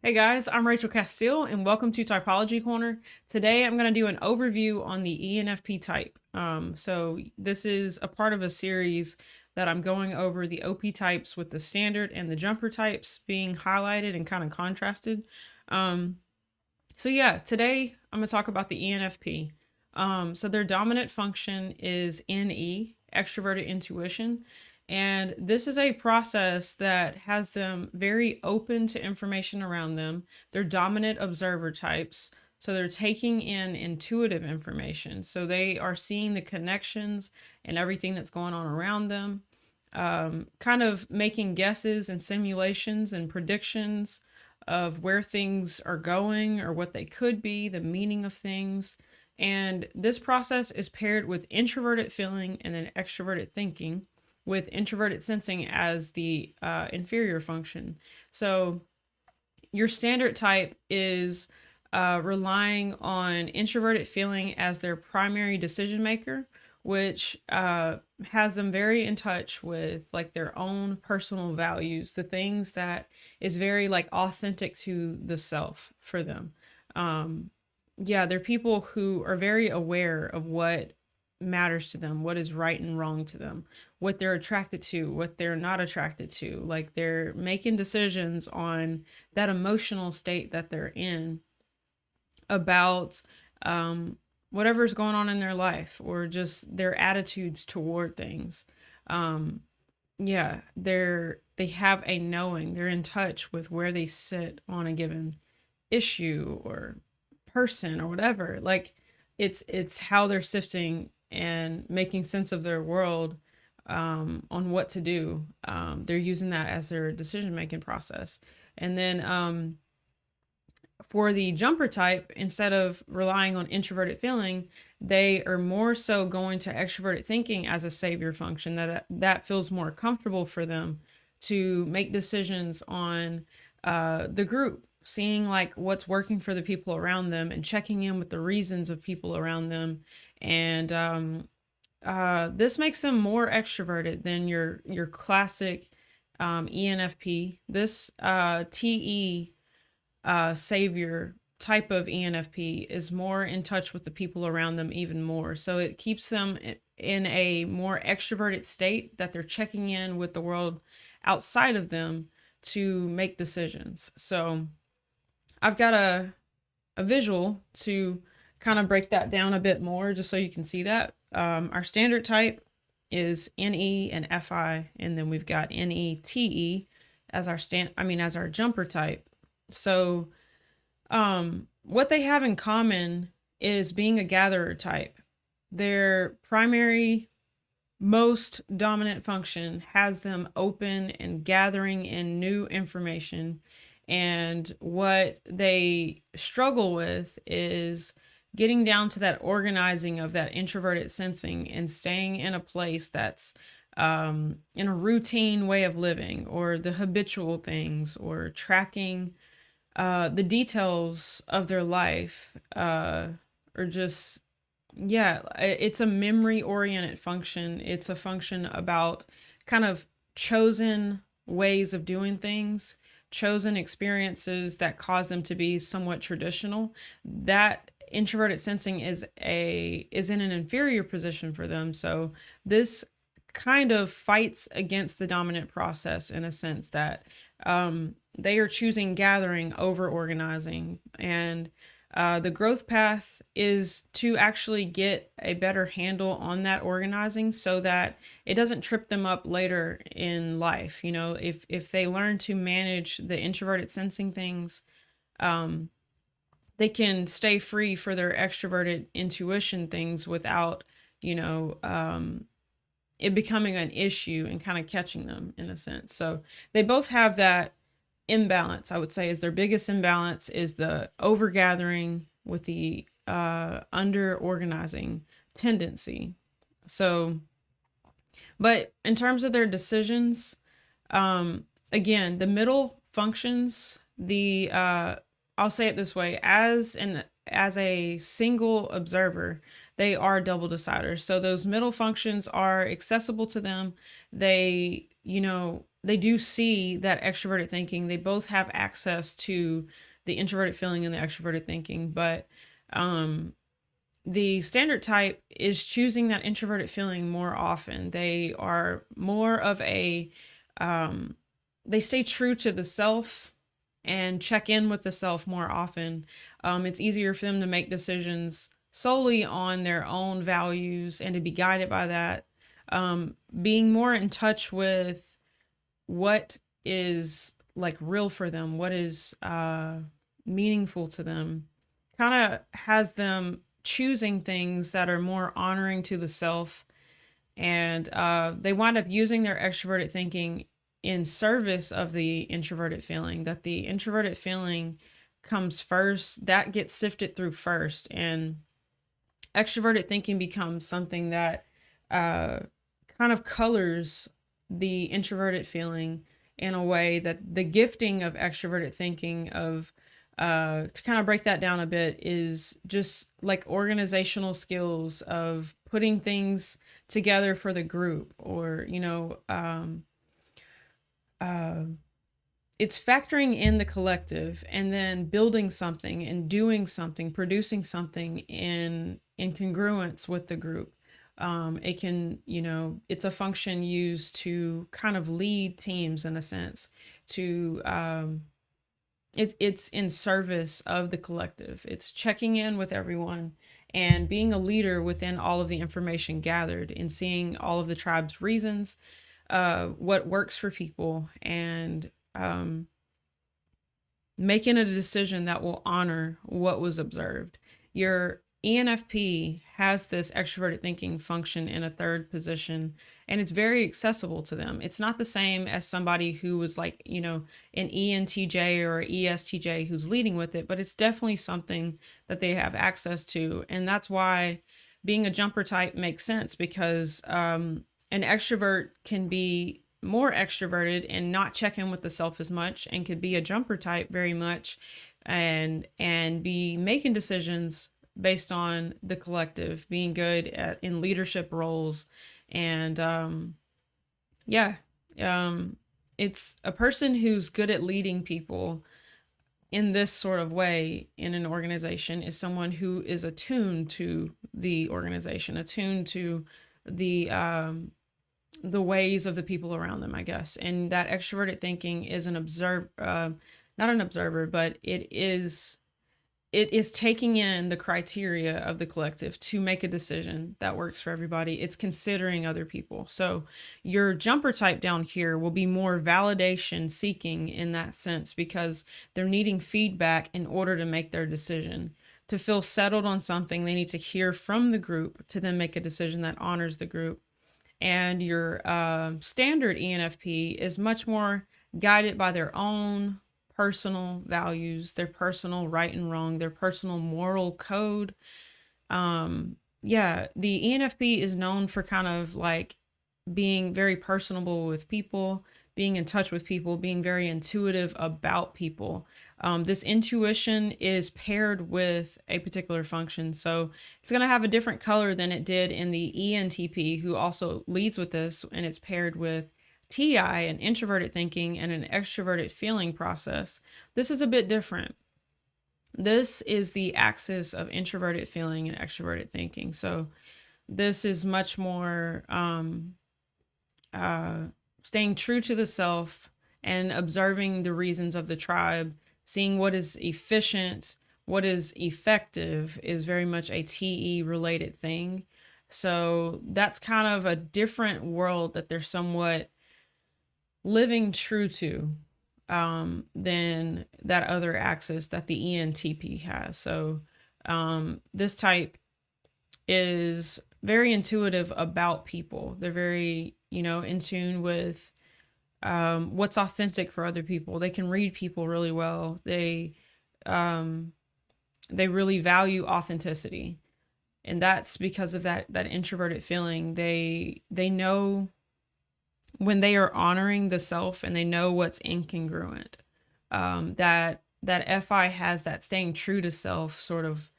Hey guys, I'm Rachel Castile and welcome to Typology Corner. Today I'm going to do an overview on the ENFP type. So this is a part of a series that I'm going over the OP types with the standard and the jumper types being highlighted and kind of contrasted. Um, Today I'm going to talk about the ENFP. So their dominant function is NE, extroverted intuition. And this is a process that has them very open to information around them. They're dominant observer types. So they're taking in intuitive information. So they are seeing the connections and everything that's going on around them, kind of making guesses and simulations and predictions of where things are going or what they could be, the meaning of things. And this process is paired with introverted feeling and then extroverted thinking, with introverted sensing as the inferior function. So your standard type is relying on introverted feeling as their primary decision maker, which has them very in touch with like their own personal values, the things that is very like authentic to the self for them. They're people who are very aware of what matters to them, what is right and wrong to them, what they're attracted to, what they're not attracted to. Like they're making decisions on that emotional state that they're in about whatever's going on in their life or just their attitudes toward things. Um, they have a knowing. They're in touch with where they sit on a given issue or person or whatever. Like it's how they're sifting and making sense of their world, on what to do. They're using that as their decision making process. And then for the jumper type, instead of relying on introverted feeling, they are more so going to extroverted thinking as a savior function. That feels more comfortable for them to make decisions on the group, seeing like what's working for the people around them and checking in with the reasons of people around them. And this makes them more extroverted than your classic ENFP. This TE savior type of ENFP is more in touch with the people around them even more. So it keeps them in a more extroverted state that they're checking in with the world outside of them to make decisions. So I've got a visual to kind of break that down a bit more just so you can see that. Our standard type is NE and FI, and then we've got NETE as as our jumper type. So what they have in common is being a gatherer type. Their primary most dominant function has them open and gathering in new information. And what they struggle with is getting down to that organizing of that introverted sensing and staying in a place that's in a routine way of living, or the habitual things, or tracking the details of their life, or just, it's a memory oriented function. It's a function about kind of chosen ways of doing things, chosen experiences that cause them to be somewhat traditional. That introverted sensing is in an inferior position for them. So this kind of fights against the dominant process in a sense that they are choosing gathering over organizing. And the growth path is to actually get a better handle on that organizing so that it doesn't trip them up later in life. You know, if they learn to manage the introverted sensing things, they can stay free for their extroverted intuition things without, it becoming an issue and kind of catching them in a sense. So they both have that imbalance. I would say is their biggest imbalance is the overgathering with the under organizing tendency. So, but in terms of their decisions, again, the middle functions. I'll say it this way: as a single observer, they are double deciders. So those middle functions are accessible to them. They, they do see that extroverted thinking. They both have access to the introverted feeling and the extroverted thinking, but the standard type is choosing that introverted feeling more often. They are more of a, they stay true to the self and check in with the self more often. It's easier for them to make decisions solely on their own values and to be guided by that. Being more in touch with what is like real for them, what is meaningful to them, kind of has them choosing things that are more honoring to the self. And they wind up using their extroverted thinking in service of the introverted feeling, that the introverted feeling comes first, that gets sifted through first. And extroverted thinking becomes something that kind of colors the introverted feeling in a way that the gifting of extroverted thinking of to kind of break that down a bit is just like organizational skills of putting things together for the group, or it's factoring in the collective and then building something and doing something, producing something in congruence with the group. It can, it's a function used to kind of lead teams in a sense. To it's in service of the collective. It's checking in with everyone and being a leader within all of the information gathered and seeing all of the tribe's reasons, what works for people, and making a decision that will honor what was observed. Your ENFP has this extroverted thinking function in a third position, and it's very accessible to them. It's not the same as somebody who was like, an ENTJ or ESTJ who's leading with it, but it's definitely something that they have access to. And that's why being a jumper type makes sense, because an extrovert can be more extroverted and not check in with the self as much, and could be a jumper type very much, and be making decisions based on the collective, being good in leadership roles. And yeah, it's a person who's good at leading people in this sort of way in an organization is someone who is attuned to the organization, attuned to the ways of the people around them, I guess. And that extroverted thinking is an not an observer, but it is taking in the criteria of the collective to make a decision that works for everybody. It's considering other people. So your jumper type down here will be more validation seeking in that sense, because they're needing feedback in order to make their decision. To feel settled on something, they need to hear from the group to then make a decision that honors the group. And your standard ENFP is much more guided by their own personal values, their personal right and wrong, their personal moral code. Yeah, the ENFP is known for kind of like being very personable with people, being in touch with people, being very intuitive about people. This intuition is paired with a particular function. So it's going to have a different color than it did in the ENTP, who also leads with this, and it's paired with TI, an introverted thinking, and an extroverted feeling process. This is a bit different. This is the axis of introverted feeling and extroverted thinking. So this is much more staying true to the self and observing the reasons of the tribe, seeing what is efficient, what is effective is very much a TE related thing. So that's kind of a different world that they're somewhat living true to than that other axis that the ENTP has. So this type is very intuitive about people. They're very, in tune with what's authentic for other people. They can read people really well. They really value authenticity, and that's because of that introverted feeling. They know when they are honoring the self, and they know what's incongruent. That FI has that staying true to self sort of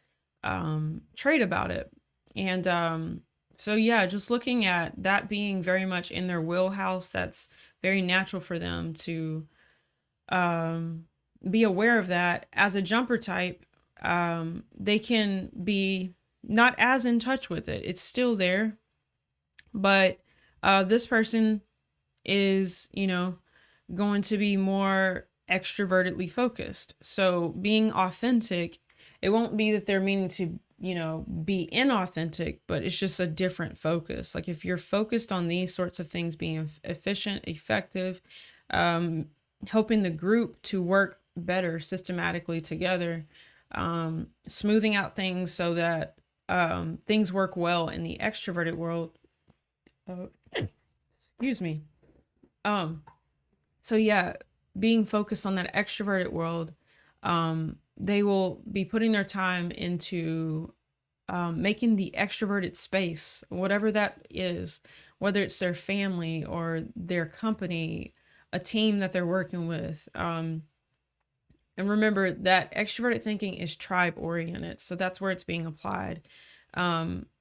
trait about it. And so yeah, just looking at that being very much in their wheelhouse, that's very natural for them to be aware of that. As a jumper type, they can be not as in touch with it. It's still there, but this person is, going to be more extrovertedly focused. So being authentic, it won't be that they're meaning to, be inauthentic, but it's just a different focus. Like if you're focused on these sorts of things being efficient, effective, helping the group to work better systematically together, smoothing out things so that things work well in the extroverted world. Excuse me. So yeah, being focused on that extroverted world, they will be putting their time into making the extroverted space, whatever that is, whether it's their family or their company, a team that they're working with. And remember that extroverted thinking is tribe oriented. So that's where it's being applied.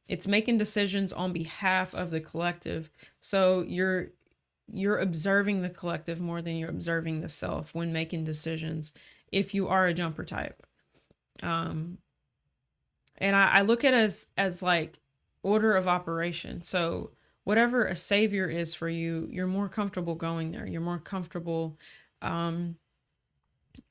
It's making decisions on behalf of the collective. So you're observing the collective more than you're observing the self when making decisions if you are a jumper type. And I look at it as like order of operation. So whatever a savior is for you, you're more comfortable going there. You're more comfortable,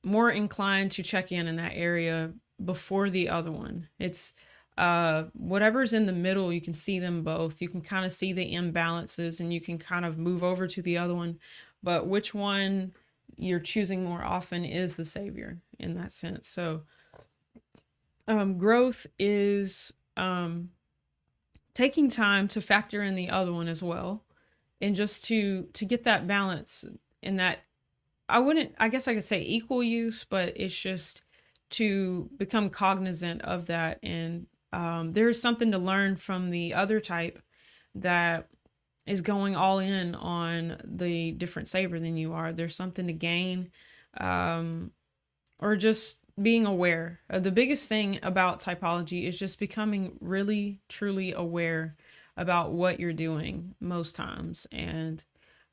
more inclined to check in that area before the other one. It's whatever's in the middle, you can see them both. You can kind of see the imbalances and you can kind of move over to the other one. But which one you're choosing more often is the savior in that sense. So growth is taking time to factor in the other one as well, and just to get that balance in that. I guess I could say equal use, but it's just to become cognizant of that. And there is something to learn from the other type that is going all in on the different saver than you are. There's something to gain, or just being aware. The biggest thing about typology is just becoming really, truly aware about what you're doing most times, and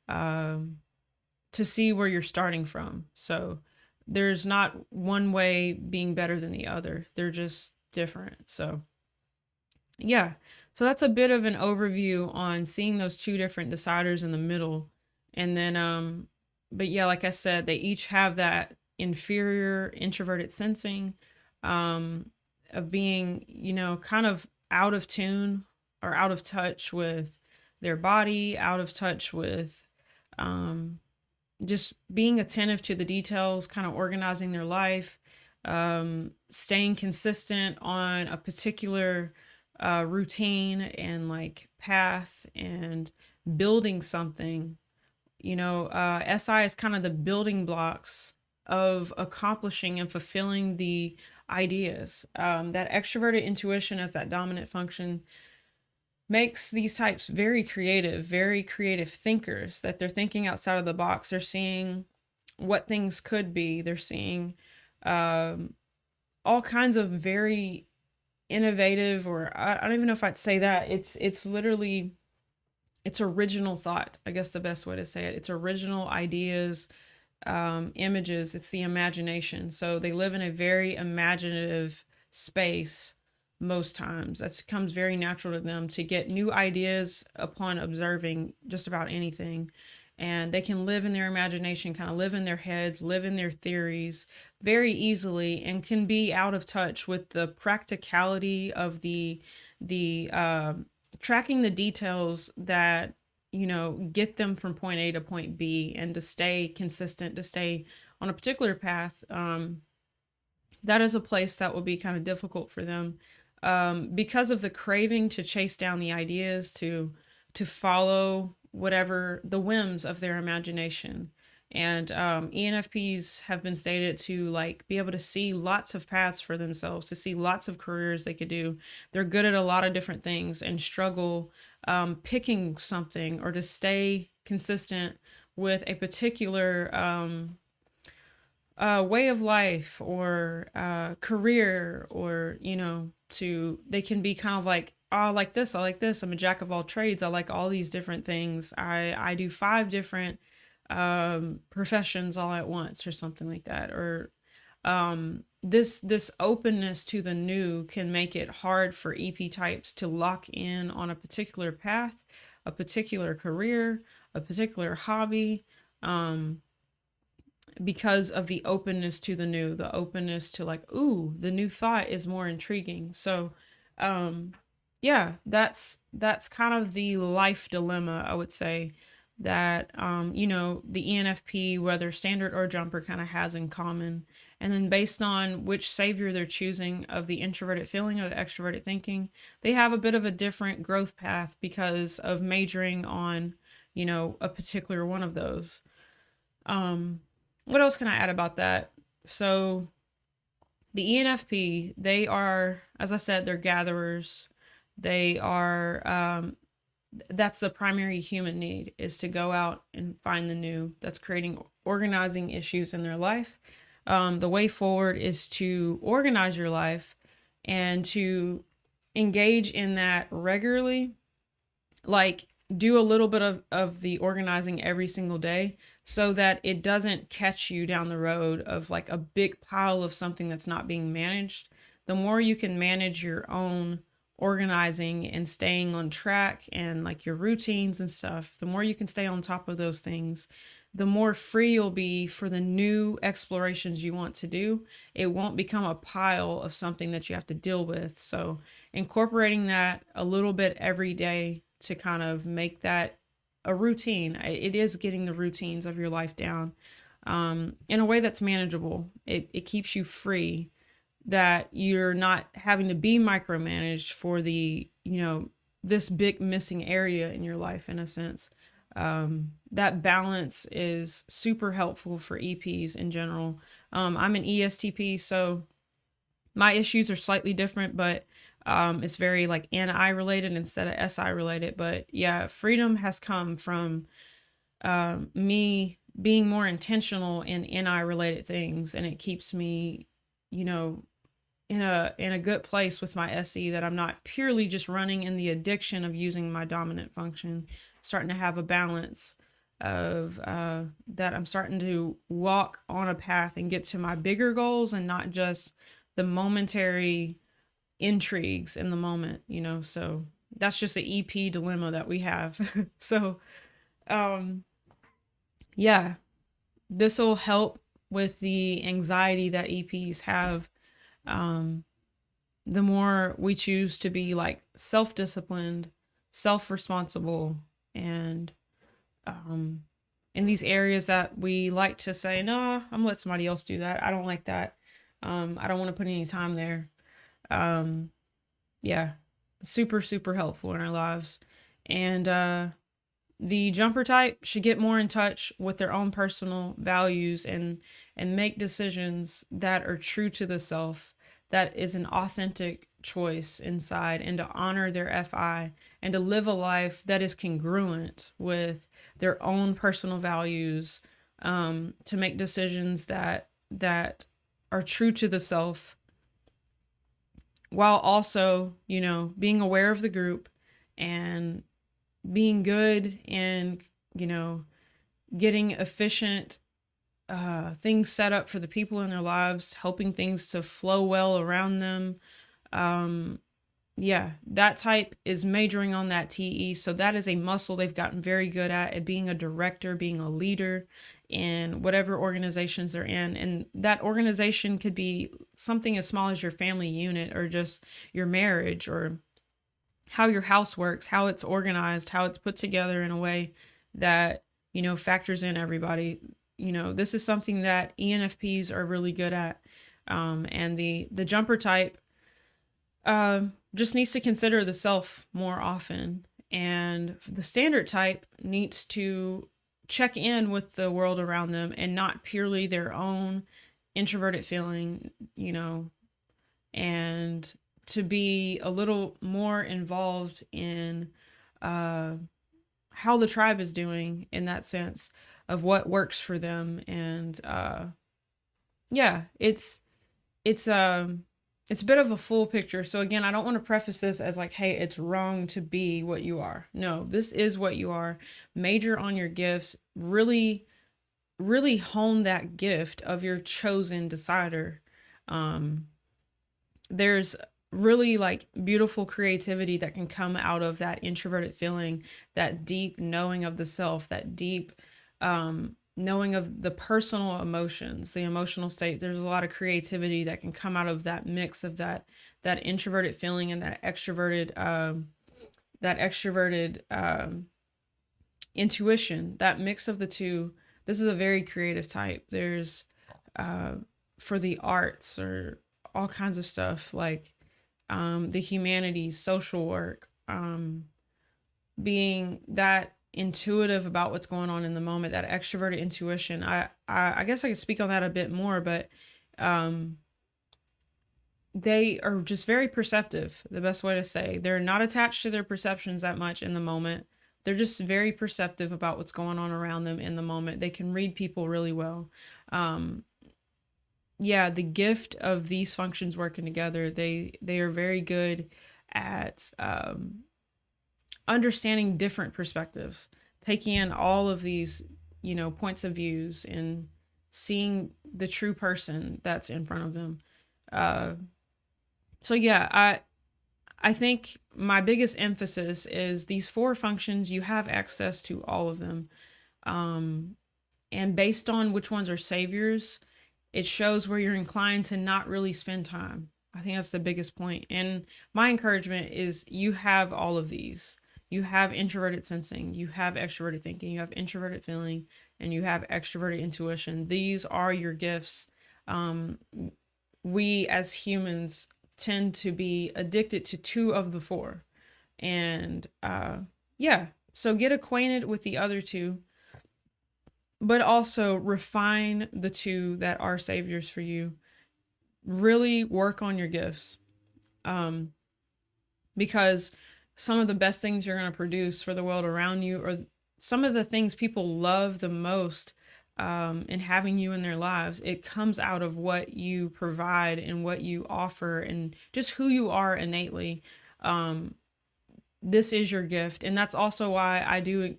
to see where you're starting from. So there's not one way being better than the other. They're just different. So yeah. So that's a bit of an overview on seeing those two different deciders in the middle. And then but yeah, like I said, they each have that inferior introverted sensing of being, kind of out of tune or out of touch with their body, out of touch with just being attentive to the details, kind of organizing their life, staying consistent on a particular routine and like path and building something. SI is kind of the building blocks of accomplishing and fulfilling the ideas. That extroverted intuition as that dominant function makes these types very creative thinkers, that they're thinking outside of the box. They're seeing what things could be. They're seeing all kinds of very innovative, or I don't even know if I'd say that. It's literally, it's original thought. I guess the best way to say it. It's original ideas, images. It's the imagination. So they live in a very imaginative space most times. That comes very natural to them to get new ideas upon observing just about anything. And they can live in their imagination, kind of live in their heads, live in their theories very easily, and can be out of touch with the practicality of the tracking the details that, get them from point A to point B, and to stay consistent, to stay on a particular path. That is a place that will be kind of difficult for them, because of the craving to chase down the ideas, to follow whatever the whims of their imagination. And ENFPs have been stated to like be able to see lots of paths for themselves, to see lots of careers they could do. They're good at a lot of different things and struggle picking something, or to stay consistent with a particular way of life, or career, or they can be kind of like, oh, I like this, I'm a jack of all trades, I like all these different things, I do 5 different professions all at once or something like that. Or this openness to the new can make it hard for EP types to lock in on a particular path, a particular career, a particular hobby, because of the openness to the new, the openness to like, ooh, the new thought is more intriguing. So, yeah, that's kind of the life dilemma, I would say, that the ENFP, whether standard or jumper, kind of has in common. And then based on which savior they're choosing of the introverted feeling or the extroverted thinking, they have a bit of a different growth path because of majoring on, a particular one of those. What else can I add about that? So the ENFP, they are, as I said, they're gatherers. They are, that's the primary human need, is to go out and find the new. That's creating organizing issues in their life. The way forward is to organize your life and to engage in that regularly, like do a little bit of the organizing every single day so that it doesn't catch you down the road of like a big pile of something that's not being managed. The more you can manage your own organizing and staying on track and like your routines and stuff, the more you can stay on top of those things, the more free you'll be for the new explorations you want to do. It won't become a pile of something that you have to deal with. So incorporating that a little bit every day to kind of make that a routine. It is getting the routines of your life down in a way that's manageable. It keeps you free, that you're not having to be micromanaged for the, this big missing area in your life, in a sense. That balance is super helpful for EPs in general. I'm an ESTP, so my issues are slightly different, but it's very like NI related instead of SI related. But yeah, freedom has come from me being more intentional in NI related things, and it keeps me, in a good place with my SE, that I'm not purely just running in the addiction of using my dominant function, starting to have a balance of that I'm starting to walk on a path and get to my bigger goals and not just the momentary intrigues in the moment, so that's just an EP dilemma that we have. So yeah, this will help with the anxiety that EPs have. The more we choose to be like self-disciplined, self-responsible, and in these areas that we like to say, no, I'm gonna let somebody else do that. I don't like that. I don't want to put any time there. Yeah, super, super helpful in our lives. And the jumper type should get more in touch with their own personal values and make decisions that are true to the self, that is an authentic choice inside, and to honor their FI and to live a life that is congruent with their own personal values, to make decisions that are true to the self, while also, being aware of the group and being good and, getting efficient things set up for the people in their lives, helping things to flow well around them. Yeah, that type is majoring on that TE. So that is a muscle they've gotten very good at being a director, being a leader in whatever organizations they're in. And that organization could be something as small as your family unit, or just your marriage, or how your house works, how it's organized, how it's put together in a way that, factors in everybody. This is something that ENFPs are really good at. And the jumper type just needs to consider the self more often. And the standard type needs to check in with the world around them and not purely their own introverted feeling, and to be a little more involved in how the tribe is doing, in that sense of what works for them. And yeah, it's a bit of a full picture. So again, I don't want to preface this as like, hey, it's wrong to be what you are. No, this is what you are. Major on your gifts. Really really hone that gift of your chosen decider, there's really like beautiful creativity that can come out of that introverted feeling, that deep knowing of the self, that deep knowing of the personal emotions, the emotional state. There's a lot of creativity that can come out of that mix of that introverted feeling and that extroverted intuition. That mix of the two. This is a very creative type. There's for the arts or all kinds of stuff like the humanities, social work, being that intuitive about what's going on in the moment, that extroverted intuition. I guess I could speak on that a bit more, but they are just very perceptive. The best way to say, they're not attached to their perceptions that much in the moment. They're just very perceptive about what's going on around them in the moment. They can read people really well. Yeah, the gift of these functions working together, they are very good at understanding different perspectives, taking in all of these, points of views and seeing the true person that's in front of them. So yeah, I think my biggest emphasis is these four functions. You have access to all of them, and based on which ones are saviors, it shows where you're inclined to not really spend time. I think that's the biggest point. And my encouragement is you have all of these. You have introverted sensing, you have extroverted thinking, you have introverted feeling, and you have extroverted intuition. These are your gifts. We as humans tend to be addicted to two of the four. And yeah, so get acquainted with the other two, but also refine the two that are saviors for you. Really work on your gifts, because some of the best things you're going to produce for the world around you, or some of the things people love the most in having you in their lives, it comes out of what you provide and what you offer and just who you are innately. This is your gift. And that's also why I do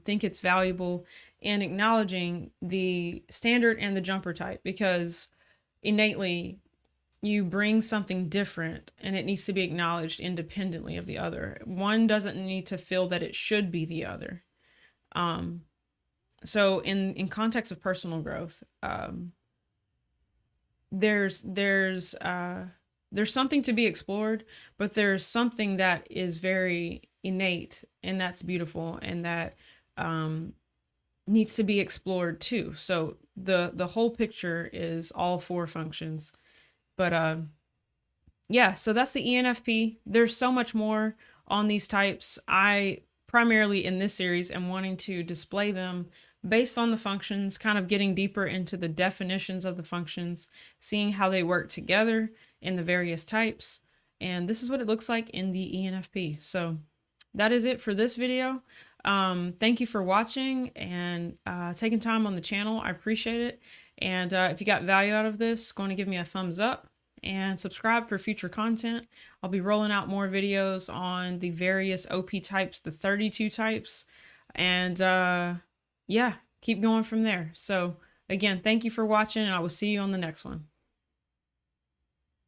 think it's valuable in acknowledging the standard and the jumper type, because innately you bring something different and it needs to be acknowledged independently of the other. One doesn't need to feel that it should be the other. So in context of personal growth, there's something to be explored, but there's something that is very innate and that's beautiful and that needs to be explored too. So the whole picture is all four functions. But yeah, so that's the ENFP. There's so much more on these types. I primarily in this series am wanting to display them based on the functions, kind of getting deeper into the definitions of the functions, seeing how they work together in the various types. And this is what it looks like in the ENFP. So that is it for this video. Thank you for watching and taking time on the channel. I appreciate it. And if you got value out of this, go on and give me a thumbs up and subscribe for future content. I'll be rolling out more videos on the various OP types, the 32 types, and yeah, keep going from there. So again, thank you for watching, and I will see you on the next one.